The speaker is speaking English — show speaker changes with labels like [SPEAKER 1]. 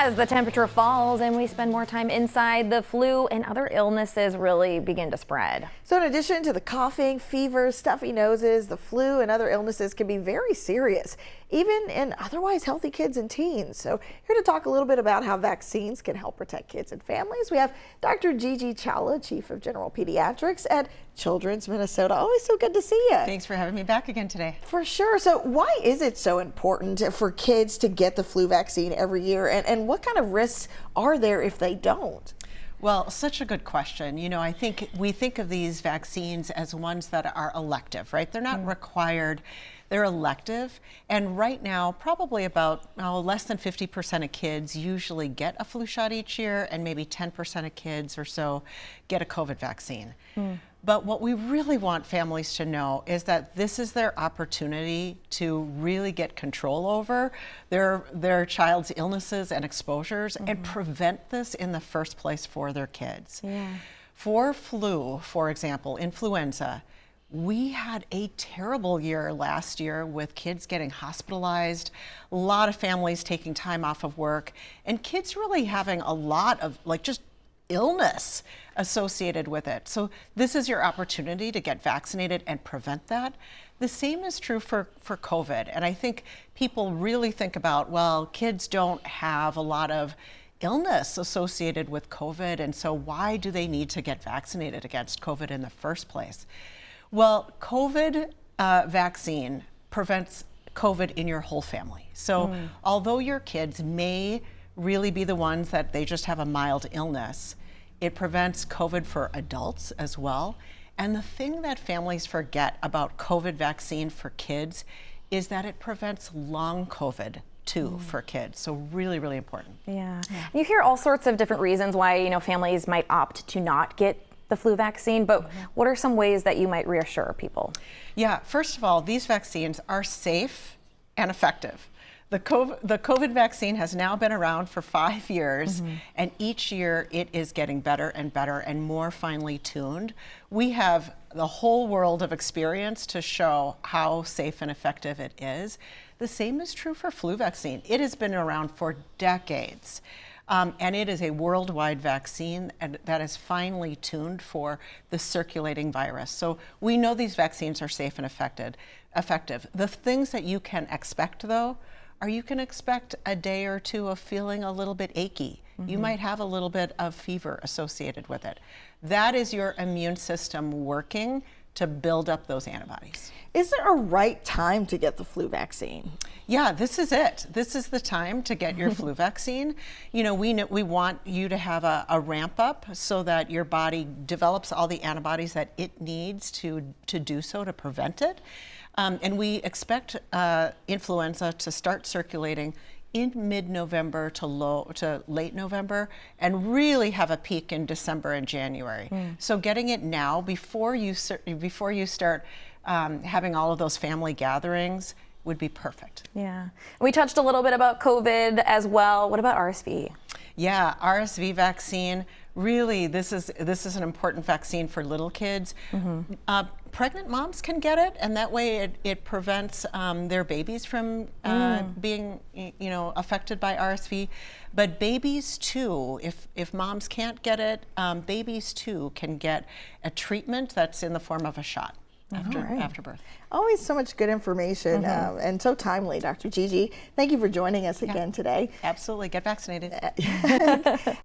[SPEAKER 1] As the temperature falls and we spend more time inside, the flu and other illnesses really begin to spread.
[SPEAKER 2] So in addition to the coughing, fevers, stuffy noses, the flu and other illnesses can be very serious, even in otherwise healthy kids and teens. So here to talk a little bit about how vaccines can help protect kids and families, we have Dr. Gigi Chawla, Chief of General Pediatrics at Children's Minnesota. Always so good to see you.
[SPEAKER 3] Thanks for having me back again today.
[SPEAKER 2] For sure. So why is it so important for kids to get the flu vaccine every year, and what kind of risks are there if they don't?
[SPEAKER 3] Well, such a good question. You know, I think we think of these vaccines as ones that are elective, right? They're not required, they're elective. And right now, probably about less than 50% of kids usually get a flu shot each year, and maybe 10% of kids or so get a COVID vaccine. But what we really want families to know is that this is their opportunity to really get control over their child's illnesses and exposures and prevent this in the first place for their kids. For flu, for example, influenza, we had a terrible year last year with kids getting hospitalized, a lot of families taking time off of work, and kids really having a lot of just illness associated with it. So this is your opportunity to get vaccinated and prevent that. The same is true for COVID. And I think people really think about, well, kids don't have a lot of illness associated with COVID, and so why do they need to get vaccinated against COVID in the first place? Well, COVID vaccine prevents COVID in your whole family. So although your kids may really be the ones that they just have a mild illness, it prevents COVID for adults as well. And the thing that families forget about COVID vaccine for kids is that it prevents long COVID too for kids. So really, really important.
[SPEAKER 1] Yeah. You hear all sorts of different reasons why, families might opt to not get the flu vaccine, but what are some ways that you might reassure people?
[SPEAKER 3] Yeah, first of all, these vaccines are safe and effective. The COVID vaccine has now been around for 5 years, and each year it is getting better and better and more finely tuned. We have the whole world of experience to show how safe and effective it is. The same is true for flu vaccine. It has been around for decades. And it is a worldwide vaccine that is finely tuned for the circulating virus. So we know these vaccines are safe and effective. The things that you can expect, though, are you can expect a day or two of feeling a little bit achy. You might have a little bit of fever associated with it. That is your immune system working to build up those antibodies.
[SPEAKER 2] Is there a right time to get the flu vaccine?
[SPEAKER 3] Yeah, this is it. This is the time to get your flu vaccine. We want you to have a ramp up so that your body develops all the antibodies that it needs to do so, to prevent it. And we expect influenza to start circulating in mid-November to late November, and really have a peak in December and January. So getting it now before you start having all of those family gatherings would be perfect.
[SPEAKER 1] Yeah. We touched a little bit about COVID as well. What about RSV?
[SPEAKER 3] Yeah, RSV vaccine. Really, this is an important vaccine for little kids. Pregnant moms can get it, and that way it prevents their babies from being affected by RSV. But babies too, if moms can't get it, babies too can get a treatment that's in the form of a shot after birth.
[SPEAKER 2] Always so much good information and so timely, Dr. Gigi. Thank you for joining us again today.
[SPEAKER 3] Absolutely, get vaccinated.